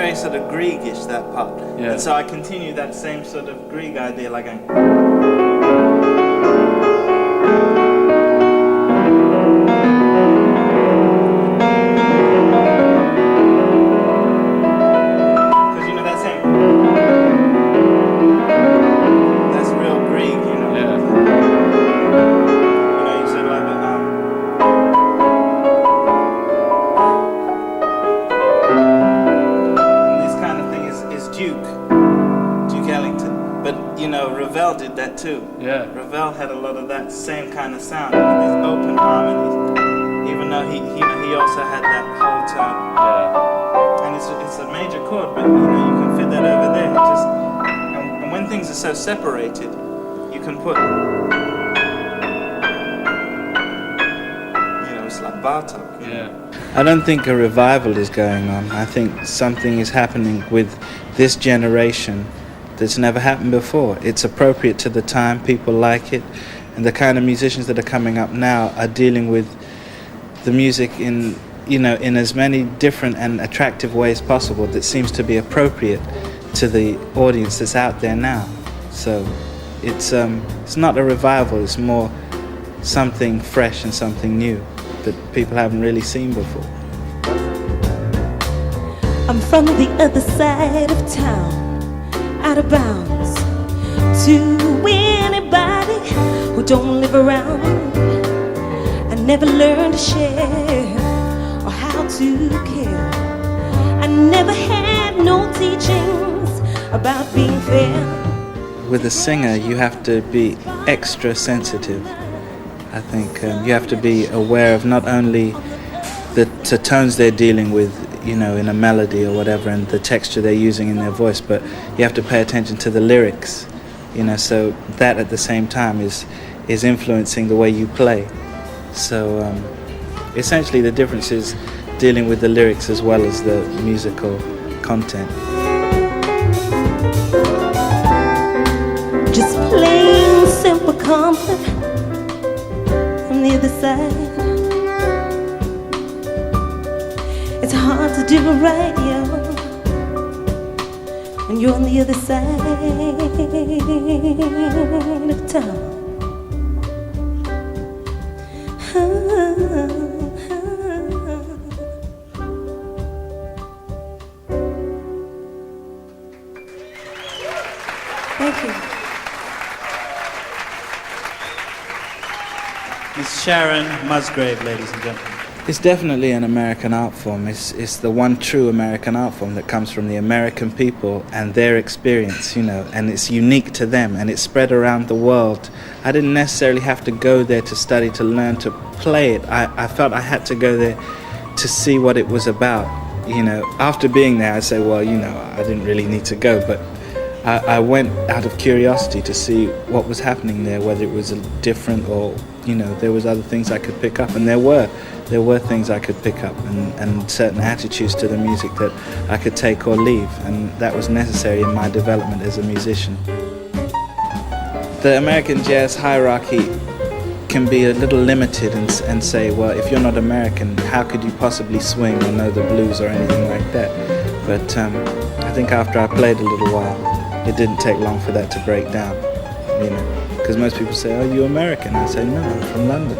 very sort of Griegish, that part. Yeah. And so I continue that same sort of Grieg idea, like going. Because you know that same. That's real Grieg, you know. Yeah. You know, you sort of like Duke Ellington, but you know Ravel did that too. Yeah. Ravel had a lot of that same kind of sound with these open harmonies, even though he also had that whole tone. Yeah. And it's a major chord, but you know you can fit that over there. And when things are so separated, you can put, you know, it's like Bartok. Yeah. I don't think a revival is going on. I think something is happening with this generation that's never happened before. It's appropriate to the time, people like it, and the kind of musicians that are coming up now are dealing with the music in as many different and attractive ways possible that seems to be appropriate to the audience that's out there now. So it's not a revival, it's more something fresh and something new that people haven't really seen before. I'm from the other side of town, out of bounds to anybody who don't live around. I never learned to share or how to care. I never had no teachings about being fair. With a singer, you have to be extra sensitive. I think you have to be aware of not only the tones they're dealing with, you know, in a melody or whatever, and the texture they're using in their voice, but you have to pay attention to the lyrics, you know, so that at the same time is influencing the way you play. So essentially the difference is dealing with the lyrics as well as the musical content. Just plain simple comfort from the other side. It's hard to do right, yo, when you're on the other side of town. Thank you. Miss Sharon Musgrave, ladies and gentlemen. It's definitely an American art form. It's the one true American art form that comes from the American people and their experience, you know, and it's unique to them and it's spread around the world. I didn't necessarily have to go there to study, to learn to play it. I felt I had to go there to see what it was about, you know. After being there, I say, well, you know, I didn't really need to go, but I went out of curiosity to see what was happening there, whether it was different or, you know, there was other things I could pick up, and there were things I could pick up and certain attitudes to the music that I could take or leave, and that was necessary in my development as a musician. The American jazz hierarchy can be a little limited and say, well, if you're not American, how could you possibly swing or know the blues or anything like that? But I think after I played a little while, it didn't take long for that to break down, you know, because most people say, "Are you American?" I say, "No, I'm from London."